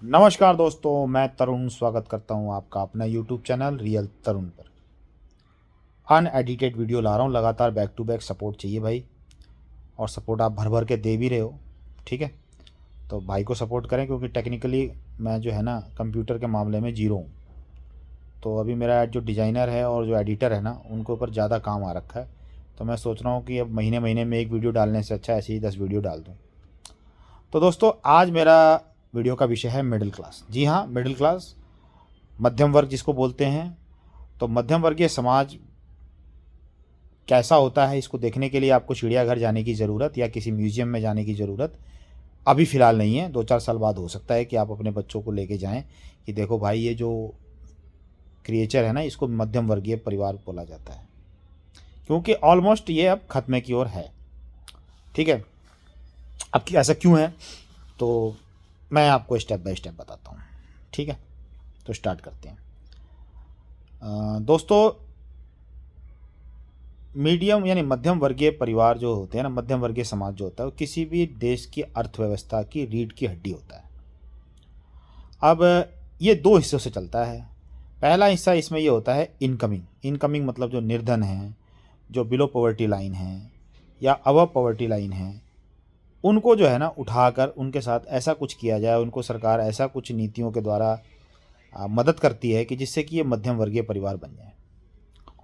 नमस्कार दोस्तों, मैं तरुण स्वागत करता हूं आपका अपना यूट्यूब चैनल रियल तरुण पर। अनएडिटेड वीडियो ला रहा हूं लगातार, बैक टू बैक। सपोर्ट चाहिए भाई, और सपोर्ट आप भर भर के दे भी रहे हो, ठीक है। तो भाई को सपोर्ट करें, क्योंकि टेक्निकली मैं जो है ना कंप्यूटर के मामले में जीरो हूँ। तो अभी मेरा जो डिज़ाइनर है और जो एडिटर है ना, उनके ऊपर ज़्यादा काम आ रखा है। तो मैं सोच रहा हूँ कि अब महीने महीने में एक वीडियो डालने से अच्छा ऐसे ही 10 वीडियो डाल दूँ। तो दोस्तों, आज मेरा वीडियो का विषय है मिडिल क्लास। जी हाँ, मिडिल क्लास, मध्यम वर्ग जिसको बोलते हैं। तो मध्यम वर्गीय समाज कैसा होता है, इसको देखने के लिए आपको चिड़ियाघर जाने की ज़रूरत या किसी म्यूज़ियम में जाने की ज़रूरत अभी फ़िलहाल नहीं है। 2-4 साल बाद हो सकता है कि आप अपने बच्चों को लेके जाएं कि देखो भाई, ये जो क्रिएचर है ना, इसको मध्यम वर्गीय परिवार बोला जाता है, क्योंकि ऑलमोस्ट ये अब खत्मे की ओर है, ठीक है। अब ऐसा क्यों है, तो मैं आपको स्टेप बाय स्टेप बताता हूँ, ठीक है। तो स्टार्ट करते हैं। दोस्तों, मीडियम यानी मध्यम वर्गीय परिवार जो होते हैं ना, मध्यम वर्गीय समाज जो होता है, वो किसी भी देश की अर्थव्यवस्था की रीढ़ की हड्डी होता है। अब ये दो हिस्सों से चलता है। पहला हिस्सा इसमें ये होता है इनकमिंग। इनकमिंग मतलब जो निर्धन हैं, जो बिलो पॉवर्टी लाइन हैं या अबव पॉवर्टी लाइन हैं, उनको जो है ना उठाकर उनके साथ ऐसा कुछ किया जाए, उनको सरकार ऐसा कुछ नीतियों के द्वारा मदद करती है कि जिससे कि ये मध्यम वर्गीय परिवार बन जाए।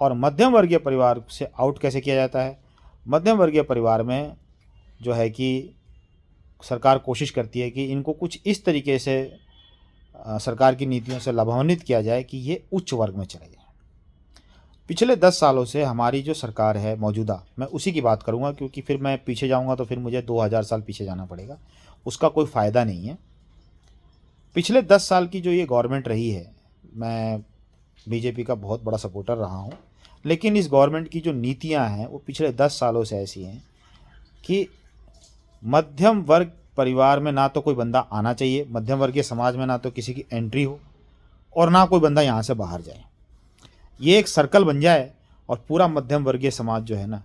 और मध्यम वर्गीय परिवार से आउट कैसे किया जाता है? मध्यम वर्गीय परिवार में जो है कि सरकार कोशिश करती है कि इनको कुछ इस तरीके से सरकार की नीतियों से लाभान्वित किया जाए कि ये उच्च वर्ग में चले जाए। पिछले 10 सालों से हमारी जो सरकार है मौजूदा, मैं उसी की बात करूंगा, क्योंकि फिर मैं पीछे जाऊंगा तो फिर मुझे 2000 साल पीछे जाना पड़ेगा, उसका कोई फ़ायदा नहीं है। पिछले 10 साल की जो ये गवर्नमेंट रही है, मैं बीजेपी का बहुत बड़ा सपोर्टर रहा हूँ, लेकिन इस गवर्नमेंट की जो नीतियाँ हैं वो पिछले 10 सालों से ऐसी हैं कि मध्यम वर्ग परिवार में ना तो कोई बंदा आना चाहिए, मध्यम वर्गीय समाज में ना तो किसी की एंट्री हो, और ना कोई बंदा यहाँ से बाहर जाए। ये एक सर्कल बन जाए और पूरा मध्यम वर्गीय समाज जो है ना,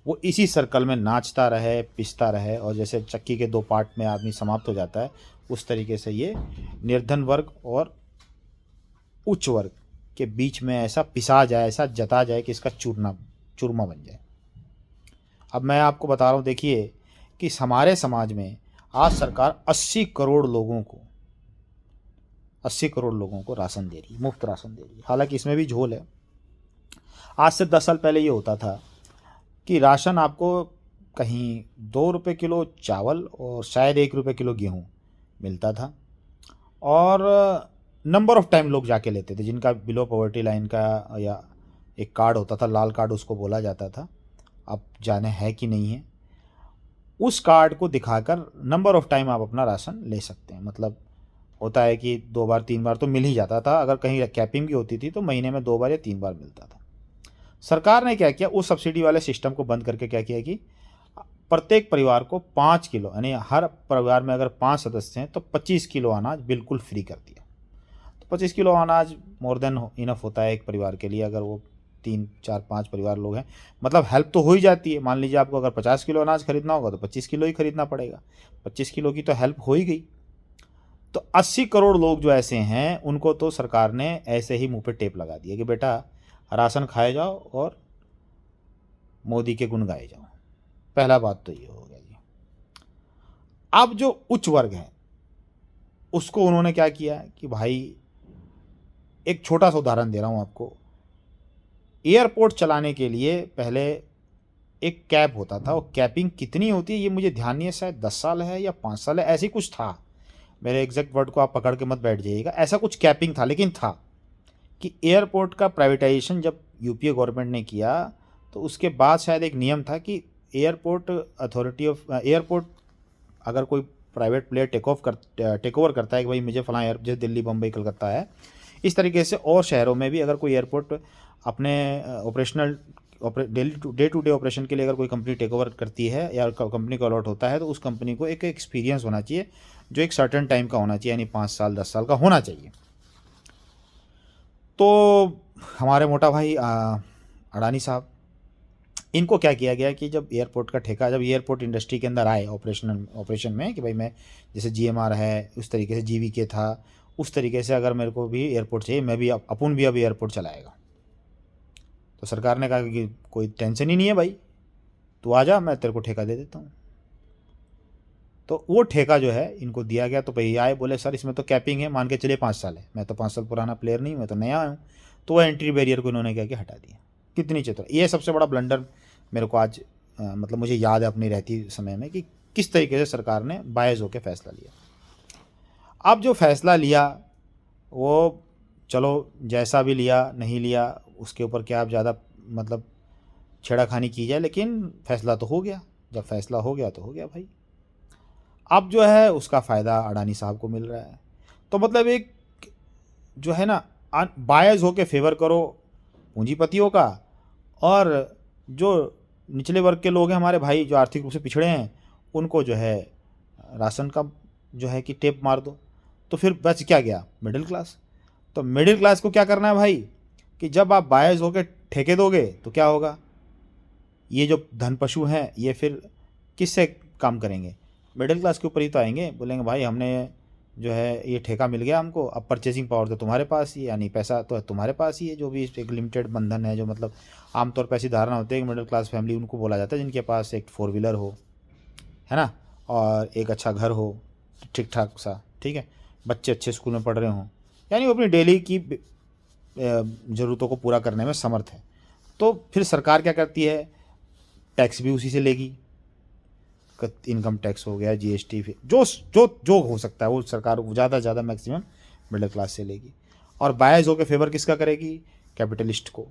वो इसी सर्कल में नाचता रहे, पिसता रहे, और जैसे चक्की के 2 पार्ट में आदमी समाप्त हो जाता है, उस तरीके से ये निर्धन वर्ग और उच्च वर्ग के बीच में ऐसा पिसा जाए, ऐसा जता जाए कि इसका चूरमा चूरमा बन जाए। अब मैं आपको बता रहा हूँ, देखिए कि हमारे समाज में आज सरकार 80 करोड़ लोगों को राशन दे रही है, मुफ्त राशन दे रही है। हालांकि इसमें भी झोल है। आज से 10 साल पहले ये होता था कि राशन आपको कहीं 2 रुपये किलो चावल और शायद 1 रुपये किलो गेहूँ मिलता था, और नंबर ऑफ़ टाइम लोग जाके लेते थे, जिनका बिलो पॉवर्टी लाइन का या एक कार्ड होता था, लाल कार्ड उसको बोला जाता था, अब जाने है कि नहीं है। उस कार्ड को दिखाकर नंबर ऑफ़ टाइम आप अपना राशन ले सकते हैं। मतलब होता है कि 2 बार 3 बार तो मिल ही जाता था, अगर कहीं कैपिंग भी होती थी तो महीने में 2 बार या 3 बार मिलता था। सरकार ने क्या किया, उस सब्सिडी वाले सिस्टम को बंद करके क्या किया कि प्रत्येक परिवार को 5 किलो, यानी हर परिवार में अगर 5 सदस्य हैं तो 25 किलो अनाज बिल्कुल फ्री कर दिया। तो 25 किलो अनाज मोर देन इनफ होता है एक परिवार के लिए, अगर वो 3 4 5 परिवार लोग हैं। मतलब हेल्प तो हो ही जाती है। मान लीजिए आपको अगर 50 किलो अनाज खरीदना होगा तो 25 किलो ही खरीदना पड़ेगा, 25 किलो की तो हेल्प हो ही गई। तो 80 करोड़ लोग जो ऐसे हैं, उनको तो सरकार ने ऐसे ही मुंह पे टेप लगा दिया कि बेटा राशन खाए जाओ और मोदी के गुण गाए जाओ। पहला बात तो ये हो गया जी। अब जो उच्च वर्ग है, उसको उन्होंने क्या किया कि भाई, एक छोटा सा उदाहरण दे रहा हूँ आपको। एयरपोर्ट चलाने के लिए पहले एक कैप होता था, वो कैपिंग कितनी होती है ये मुझे ध्यान नहीं है, शायद 10 साल है या 5 साल है, ऐसे ही कुछ था। मेरे एग्जैक्ट वर्ड को आप पकड़ के मत बैठ जाइएगा, ऐसा कुछ कैपिंग था, लेकिन था कि एयरपोर्ट का प्राइवेटाइजेशन जब यूपीए गवर्नमेंट ने किया, तो उसके बाद शायद एक नियम था कि एयरपोर्ट अथॉरिटी ऑफ एयरपोर्ट, अगर कोई प्राइवेट प्लेयर टेक ओवर करता है कि भाई मुझे फलां एयर, जैसे दिल्ली, बम्बई, कलकत्ता है, इस तरीके से और शहरों में भी अगर कोई एयरपोर्ट अपने operational day to day operation के लिए अगर कोई कंपनी टेक ओवर करती है या कंपनी को अलॉट होता है, तो उस कंपनी को एक एक्सपीरियंस होना चाहिए जो एक सर्टेन टाइम का होना चाहिए, यानी 5 साल 10 साल का होना चाहिए। तो हमारे मोटा भाई अडानी साहब, इनको क्या किया गया कि जब एयरपोर्ट का ठेका, जब एयरपोर्ट इंडस्ट्री के अंदर आए ऑपरेशन में, कि भाई मैं जैसे जीएमआर है उस तरीके से जीवीके था, उस तरीके से अगर मेरे को भी एयरपोर्ट चाहिए, मैं भी अपुन भी अब एयरपोर्ट चलाएगा। तो सरकार ने कहा कि कोई टेंशन ही नहीं है भाई, तू आ जा, मैं तेरे को ठेका दे देता हूँ। तो वो ठेका जो है इनको दिया गया। तो भाई आए, बोले सर इसमें तो कैपिंग है, मान के चलिए 5 साल है, मैं तो 5 साल पुराना प्लेयर नहीं, मैं तो नया हूँ। तो वो एंट्री बैरियर को इन्होंने क्या किया, हटा दिया। कितनी चतुर, ये सबसे बड़ा ब्लंडर मेरे को आज मतलब मुझे याद है अपनी रहती समय में कि किस तरीके से सरकार ने बायज़ होकर फैसला लिया। अब जो फैसला लिया वो चलो जैसा भी लिया, नहीं लिया उसके ऊपर क्या आप ज़्यादा मतलब छेड़ाखानी की जाए, लेकिन फैसला तो हो गया। जब फैसला हो गया तो हो गया भाई। अब जो है उसका फ़ायदा अडानी साहब को मिल रहा है। तो मतलब एक जो है ना, बायज़ होके फेवर करो पूंजीपतियों का, और जो निचले वर्ग के लोग हैं हमारे भाई, जो आर्थिक रूप से पिछड़े हैं, उनको जो है राशन का जो है कि टेप मार दो। तो फिर बच क्या गया, मिडिल क्लास। तो मिडिल क्लास को क्या करना है भाई, कि जब आप बायज़ होकर ठेके दोगे तो क्या होगा, ये जो धन पशु हैं ये फिर किससे काम करेंगे, मिडिल क्लास के ऊपर ही तो आएंगे। बोलेंगे भाई हमने जो है ये ठेका मिल गया हमको, अब परचेसिंग पावर तो तुम्हारे पास ही है, यानी पैसा तो तुम्हारे पास ही है। जो भी एक लिमिटेड बंधन है, जो मतलब आमतौर पर ऐसी धारणा होती है कि मिडिल क्लास फैमिली उनको बोला जाता है जिनके पास एक 4 व्हीलर हो, है ना, और एक अच्छा घर हो ठीक ठाक सा, ठीक है, बच्चे अच्छे स्कूल में पढ़ रहे हों, यानी वो अपनी डेली की ज़रूरतों को पूरा करने में समर्थ है। तो फिर सरकार क्या करती है, टैक्स भी उसी से लेगी। इनकम टैक्स हो गया, जीएसटी, जो जो जो हो सकता है वो सरकार ज़्यादा से ज़्यादा मैक्सिमम मिडिल क्लास से लेगी। और बायस होकर फेवर किसका करेगी, कैपिटलिस्ट को,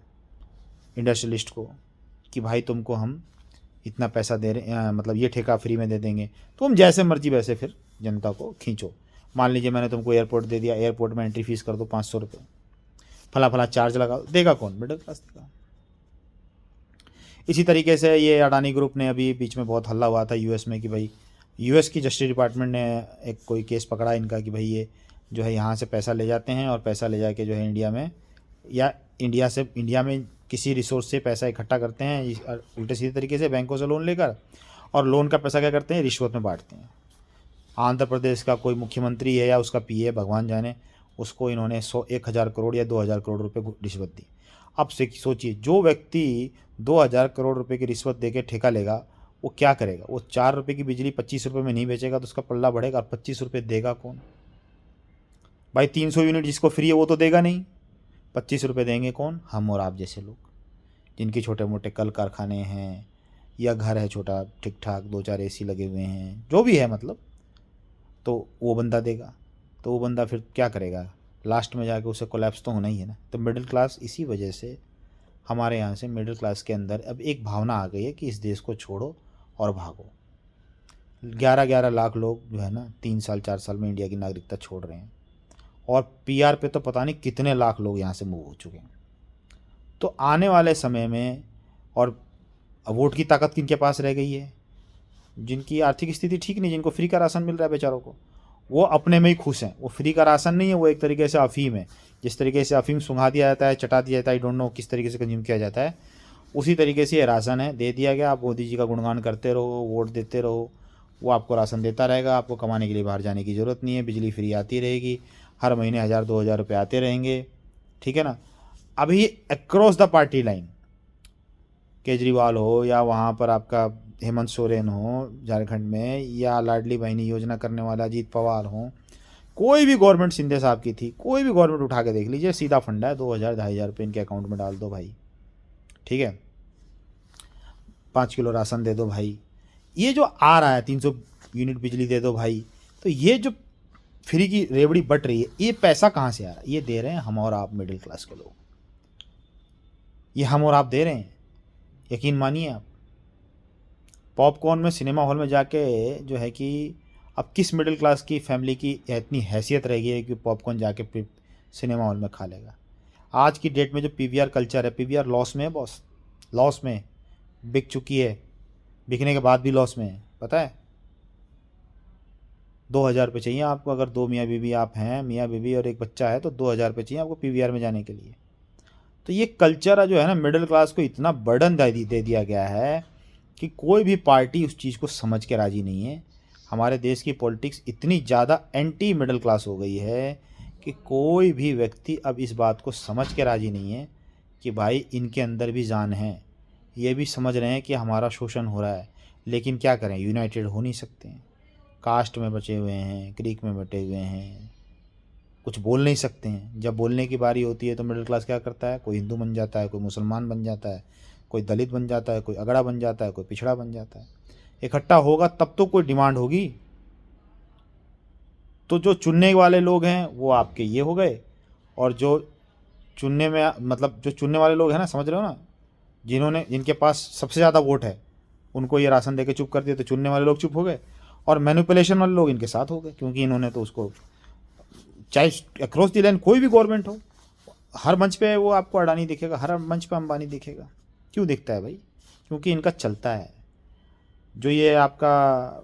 इंडस्ट्रियलिस्ट को, कि भाई तुमको हम इतना पैसा दे रहे हैं, मतलब ये ठेका फ्री में दे देंगे, तो हम जैसे मर्जी वैसे फिर जनता को खींचो। मान लीजिए मैंने तुमको एयरपोर्ट दे दिया, एयरपोर्ट में एंट्री फीस कर दो 500 रुपये, फला फला चार्ज लगा, देगा कौन, मिडिल क्लास देगा। इसी तरीके से ये अडानी ग्रुप ने अभी बीच में बहुत हल्ला हुआ था यूएस में, कि भाई यूएस की जस्टिस डिपार्टमेंट ने एक कोई केस पकड़ा इनका, कि भाई ये जो है यहाँ से पैसा ले जाते हैं और पैसा ले जाके जो है इंडिया में, या इंडिया में किसी रिसोर्स से पैसा इकट्ठा करते हैं उल्टे सीधे तरीके से बैंकों से लोन लेकर, और लोन का पैसा क्या करते हैं, रिश्वत में बांटते हैं। आंध्र प्रदेश का कोई मुख्यमंत्री है या उसका पीए भगवान जाने, उसको इन्होंने 1,000 करोड़ या 2,000 करोड़ रुपए रिश्वत दी। अब से सोचिए, जो व्यक्ति 2,000 करोड़ रुपए की रिश्वत देके ठेका लेगा वो क्या करेगा, वो 4 रुपये की बिजली 25 रुपये में नहीं बेचेगा तो उसका पल्ला बढ़ेगा, और 25 रुपये देगा कौन भाई, 300 यूनिट जिसको फ्री है वो तो देगा नहीं, 25 रुपये देंगे कौन, हम और आप जैसे लोग, जिनके छोटे मोटे कल कारखाने हैं या घर है छोटा ठीक ठाक, 2-4 एसी लगे हुए हैं, जो भी है मतलब, तो वो बंदा देगा। तो वो बंदा फिर क्या करेगा, लास्ट में जाके उसे कोलैप्स तो होना ही है ना। तो मिडिल क्लास, इसी वजह से हमारे यहाँ से मिडिल क्लास के अंदर अब एक भावना आ गई है कि इस देश को छोड़ो और भागो। 11-11 लाख लोग जो है ना 3 साल 4 साल में इंडिया की नागरिकता छोड़ रहे हैं, और पीआर पे तो पता नहीं कितने लाख लोग यहाँ से मूव हो चुके हैं। तो आने वाले समय में, और वोट की ताकत किनके पास रह गई है, जिनकी आर्थिक स्थिति ठीक नहीं, जिनको फ्री का राशन मिल रहा है बेचारों को, वो अपने में ही खुश हैं। वो फ्री का राशन नहीं है, वो एक तरीके से अफीम है। जिस तरीके से अफीम सुंघा दिया जाता है, चटा दिया जाता है, आई डोंट नो किस तरीके से कंज्यूम किया जाता है, उसी तरीके से ये राशन है, दे दिया गया। आप मोदी जी का गुणगान करते रहो, वोट देते रहो, वो आपको राशन देता रहेगा। आपको कमाने के लिए बाहर जाने की ज़रूरत नहीं है, बिजली फ्री आती रहेगी, हर महीने 1,000-2,000 रुपये आते रहेंगे, ठीक है ना। अभी across the party line, Kejriwal हो या वहाँ पर आपका हेमंत सोरेन हो झारखंड में, या लाडली बहनी योजना करने वाला अजीत पवार हो, कोई भी गवर्नमेंट शिंदे साहब की थी, कोई भी गवर्नमेंट उठा के देख लीजिए, सीधा फंडा है, 2,000-2,500 रुपये इनके अकाउंट में डाल दो भाई, ठीक है, 5 किलो राशन दे दो भाई। ये जो आ रहा है 300 यूनिट बिजली दे दो भाई, तो ये जो फ्री की रेवड़ी बट रही है, ये पैसा कहाँ से आ रहा है, ये दे रहे हैं हम और आप मिडिल क्लास के लोग, ये हम और आप दे रहे हैं। यकीन मानिए आप, पॉपकॉर्न में सिनेमा हॉल में जाके जो है कि अब किस मिडिल क्लास की फैमिली की इतनी हैसियत रह गई है कि पॉपकॉर्न जाके सिनेमा हॉल में खा लेगा। आज की डेट में जो पीवीआर कल्चर है, पीवीआर लॉस में है बॉस, लॉस में बिक चुकी है, बिकने के बाद भी लॉस में है, पता है। 2,000 रुपये चाहिए आपको, अगर 2 मियाँ बीवी आप हैं, मियाँ बीवी और एक बच्चा है, तो 2,000 रुपये चाहिए आपको पीवीआर में जाने के लिए। तो ये कल्चर जो है ना, मिडिल क्लास को इतना बर्डन दे दिया गया है कि कोई भी पार्टी उस चीज़ को समझ के राज़ी नहीं है। हमारे देश की पॉलिटिक्स इतनी ज़्यादा एंटी मिडिल क्लास हो गई है कि कोई भी व्यक्ति अब इस बात को समझ के राज़ी नहीं है कि भाई इनके अंदर भी जान है, ये भी समझ रहे हैं कि हमारा शोषण हो रहा है, लेकिन क्या करें, यूनाइटेड हो नहीं सकते हैं। कास्ट में बचे हुए हैं, क्रीक में बटे हुए हैं, कुछ बोल नहीं सकते हैं। जब बोलने की बारी होती है तो मिडिल क्लास क्या करता है, कोई हिंदू बन जाता है, कोई मुसलमान बन जाता है, कोई दलित बन जाता है, कोई अगड़ा बन जाता है, कोई पिछड़ा बन जाता है। इकट्ठा होगा तब तो कोई डिमांड होगी। तो जो चुनने वाले लोग हैं वो आपके ये हो गए, और जो चुनने में मतलब जो चुनने वाले लोग हैं ना, समझ रहे हो ना, जिनके पास सबसे ज़्यादा वोट है उनको ये राशन दे के चुप कर दिया, तो चुनने वाले लोग चुप हो गए, और मैनिपुलेशन वाले लोग इनके साथ हो गए, क्योंकि इन्होंने तो उसको, चाहे अक्रॉस द लाइन कोई भी गवर्नमेंट हो, हर मंच पे वो आपको अडानी दिखेगा, हर मंच पे अंबानी दिखेगा। क्यों दिखता है भाई? क्योंकि इनका चलता है। जो ये आपका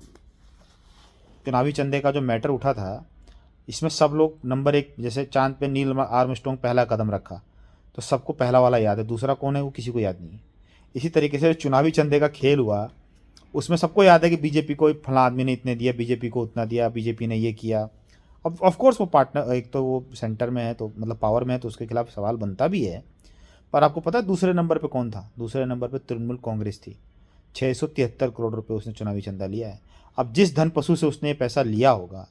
चुनावी चंदे का जो मैटर उठा था, इसमें सब लोग नंबर 1, जैसे चांद पे नील आर्मस्ट्रॉन्ग पहला कदम रखा तो सबको पहला वाला याद है, दूसरा कौन है वो किसी को याद नहीं है। इसी तरीके से चुनावी चंदे का खेल हुआ, उसमें सबको याद है कि बीजेपी को फला आदमी ने इतने दिया, बीजेपी को उतना दिया, बीजेपी ने ये किया। अब ऑफ कोर्स वो पार्टनर, एक तो वो सेंटर में है, तो मतलब पावर में है, तो उसके खिलाफ सवाल बनता भी है। पर आपको पता है दूसरे नंबर पे कौन था? दूसरे नंबर पे तृणमूल कांग्रेस थी। 673 करोड़ रुपए उसने चुनावी चंदा लिया है। अब जिस धन पशु से उसने पैसा लिया होगा,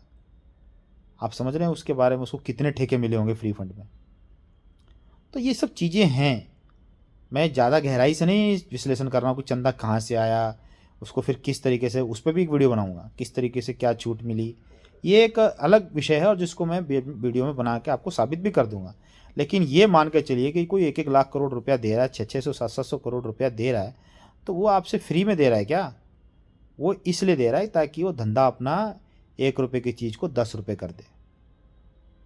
आप समझ रहे हैं उसके बारे में, उसको कितने ठेके मिले होंगे फ्री फंड में। तो ये सब चीज़ें हैं। मैं ज़्यादा गहराई से नहीं विश्लेषण कर रहा हूँ कि चंदा कहाँ से आया, उसको फिर किस तरीके से, उस पर भी एक वीडियो बनाऊंगा, किस तरीके से क्या छूट मिली। ये एक अलग विषय है, और जिसको मैं वीडियो में बना के आपको साबित भी कर दूंगा। लेकिन ये मान के चलिए कि कोई 1-1 लाख करोड़ रुपया दे रहा है, 600 700 करोड़ रुपया दे रहा है, तो वो आपसे फ्री में दे रहा है क्या? वो इसलिए दे रहा है ताकि वो धंधा अपना 1 रुपये की चीज़ को 10 रुपये कर दे,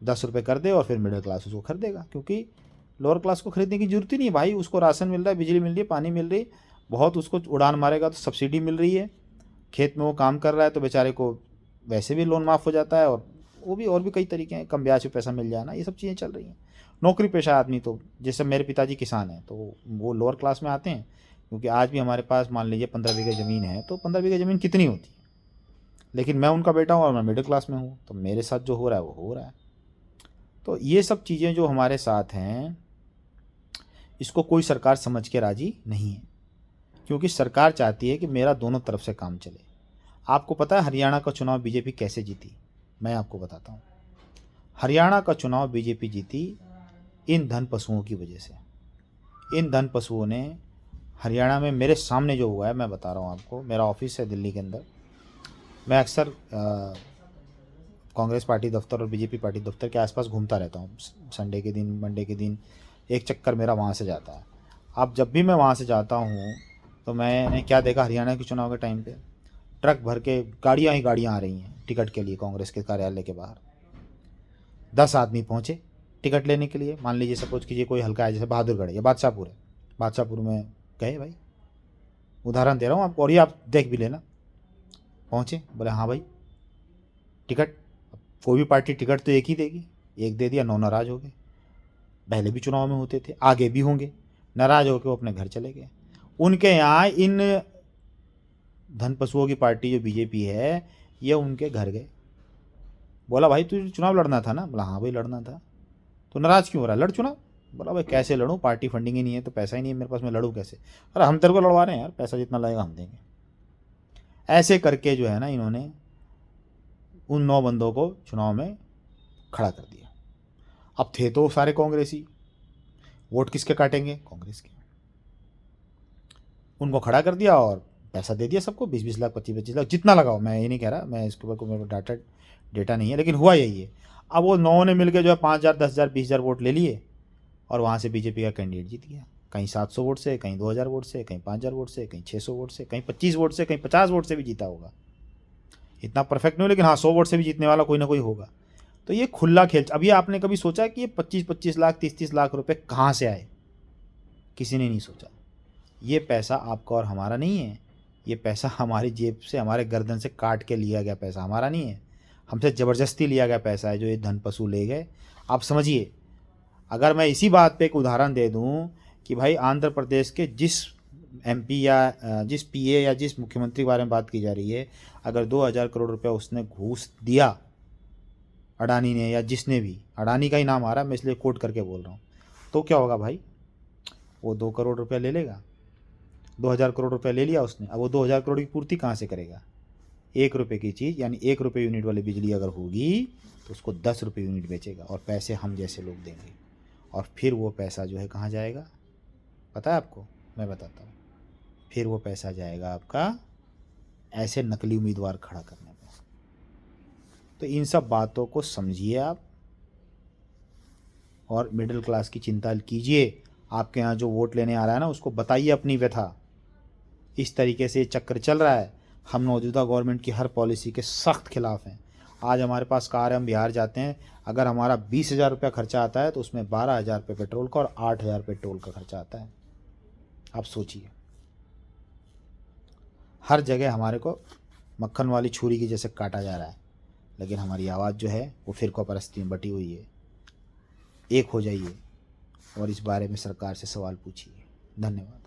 10 रुपये कर दे, और फिर मिडिल क्लास उसको खरीदेगा। क्योंकि लोअर क्लास को खरीदने की जरूरत ही नहीं भाई, उसको राशन मिल रहा है, बिजली मिल रही है, पानी मिल रही है, बहुत उसको उड़ान मारेगा तो सब्सिडी मिल रही है, खेत में वो काम कर रहा है तो बेचारे को वैसे भी लोन माफ़ हो जाता है, और वो भी और भी कई तरीके हैं, कम ब्याज पे पैसा मिल जाना, ये सब चीज़ें चल रही हैं। नौकरी पेशा आदमी, तो जैसे मेरे पिताजी किसान हैं, तो वो लोअर क्लास में आते हैं, क्योंकि आज भी हमारे पास मान लीजिए 15 बीघे ज़मीन है, तो 15 बीघे ज़मीन कितनी होती है, लेकिन मैं उनका बेटा हूँ और मैं मिडिल क्लास में हूँ, तो मेरे साथ जो हो रहा है वो हो रहा है। तो ये सब चीज़ें जो हमारे साथ हैं, इसको कोई सरकार समझ के राजी नहीं है, क्योंकि सरकार चाहती है कि मेरा दोनों तरफ से काम चले। आपको पता है हरियाणा का चुनाव बीजेपी कैसे जीती? मैं आपको बताता हूँ। हरियाणा का चुनाव बीजेपी जीती इन धन पशुओं की वजह से। इन धन पशुओं ने हरियाणा में, मेरे सामने जो हुआ है मैं बता रहा हूँ आपको, मेरा ऑफिस है दिल्ली के अंदर, मैं अक्सर कांग्रेस पार्टी दफ्तर और बीजेपी पार्टी दफ्तर के आसपास घूमता रहता हूँ। संडे के दिन, मंडे के दिन एक चक्कर मेरा वहाँ से जाता है। अब जब भी मैं वहाँ से जाता हूँ तो मैंने क्या देखा, हरियाणा के चुनाव के टाइम पे ट्रक भर के गाड़ियाँ ही गाड़ियाँ आ रही हैं टिकट के लिए कांग्रेस के कार्यालय के बाहर। 10 आदमी पहुँचे टिकट लेने के लिए, मान लीजिए सपोज कीजिए कोई हल्का है, जैसे बहादुरगढ़ या बादशाहपुर है, बादशाहपुर में गए भाई, उदाहरण दे रहा हूँ आपको, और ये आप देख भी लेना। पहुँचे, बोले हाँ भाई टिकट। कोई भी पार्टी टिकट तो एक ही देगी, एक दे दिया, 9 नाराज़ हो गए। पहले भी चुनाव में होते थे, आगे भी होंगे, नाराज़ होकर वो अपने घर चले गए। उनके यहाँ इन धन पशुओं की पार्टी जो बीजेपी है, ये उनके घर गए, बोला भाई तुझे चुनाव लड़ना था ना? बोला हाँ भाई लड़ना था। तो नाराज़ क्यों हो रहा है, लड़ चुनाव। बोला भाई कैसे लड़ूँ, पार्टी फंडिंग ही नहीं है, तो पैसा ही नहीं है मेरे पास, मैं लड़ूँ कैसे? अरे हम तेरे को लड़वा रहे हैं यार, पैसा जितना लगेगा हम देंगे। ऐसे करके जो है ना, इन्होंने उन 9 बंदों को चुनाव में खड़ा कर दिया। अब थे तो सारे कांग्रेसी, वोट किसके काटेंगे? कांग्रेस के। उनको खड़ा कर दिया और पैसा दे दिया सबको, 20-20 लाख, 25-25 लाख, जितना लगाओ। मैं ये नहीं कह रहा, मैं इसके ऊपर कोई मेरे डेटा नहीं है, लेकिन हुआ यही है। अब वो 9 ने मिलकर जो है 5,000, 10,000, 20,000 वोट ले लिए, और वहाँ से बीजेपी का कैंडिडेट जीत गया। कहीं 700 वोट से, कहीं 2,000 वोट से, कहीं 5,000 वोट से, कहीं 600 वोट से, कहीं 25 वोट से, कहीं 50 वोट से भी जीता होगा। इतना परफेक्ट नहीं हो, लेकिन हाँ 100 वोट से भी जीतने वाला कोई ना कोई होगा। तो ये खुला खेल। अब ये आपने कभी सोचा कि ये 25-25 लाख, 30-30 लाख रुपए कहाँ से आए? किसी ने नहीं सोचा। ये पैसा आपका और हमारा नहीं है, ये पैसा हमारी जेब से, हमारे गर्दन से काट के लिया गया पैसा हमारा नहीं है, हमसे ज़बरदस्ती लिया गया पैसा है जो ये धन पशु ले गए। आप समझिए, अगर मैं इसी बात पे एक उदाहरण दे दूं कि भाई आंध्र प्रदेश के जिस एमपी या जिस पीए या जिस मुख्यमंत्री के बारे में बात की जा रही है, अगर 2,000 करोड़ रुपया उसने घूस दिया अडानी ने, या जिसने भी, अडानी का ही नाम आ रहा है, मैं इसलिए कोट करके बोल रहा हूँ, तो क्या होगा भाई? वो 2 करोड़ रुपया ले लेगा। 2,000 करोड़ रुपया ले लिया उसने, अब वो 2,000 करोड़ की पूर्ति कहाँ से करेगा? 1 रुपये की चीज़, यानी 1 रुपये यूनिट वाली बिजली अगर होगी तो उसको 10 रुपये यूनिट बेचेगा, और पैसे हम जैसे लोग देंगे। और फिर वो पैसा जो है कहाँ जाएगा पता है आपको? मैं बताता हूँ। फिर वो पैसा जाएगा आपका ऐसे नकली उम्मीदवार खड़ा करने में। तो इन सब बातों को समझिए आप, और मिडिल क्लास की चिंता कीजिए। आपके यहाँ जो वोट लेने आ रहा है ना, उसको बताइए अपनी व्यथा। इस तरीके से ये चक्कर चल रहा है। हम मौजूदा गवर्नमेंट की हर पॉलिसी के सख्त खिलाफ हैं। आज हमारे पास कार है, हम बिहार जाते हैं, अगर हमारा 20,000 रुपया खर्चा आता है तो उसमें 12,000 रुपये पेट्रोल का और 8,000 रुपये टोल का खर्चा आता है। आप सोचिए, हर जगह हमारे को मक्खन वाली छुरी की जैसे काटा जा रहा है, लेकिन हमारी आवाज़ जो है वो फिरका परस्ती में बटी हुई है। एक हो जाइए और इस बारे में सरकार से सवाल पूछिए। धन्यवाद।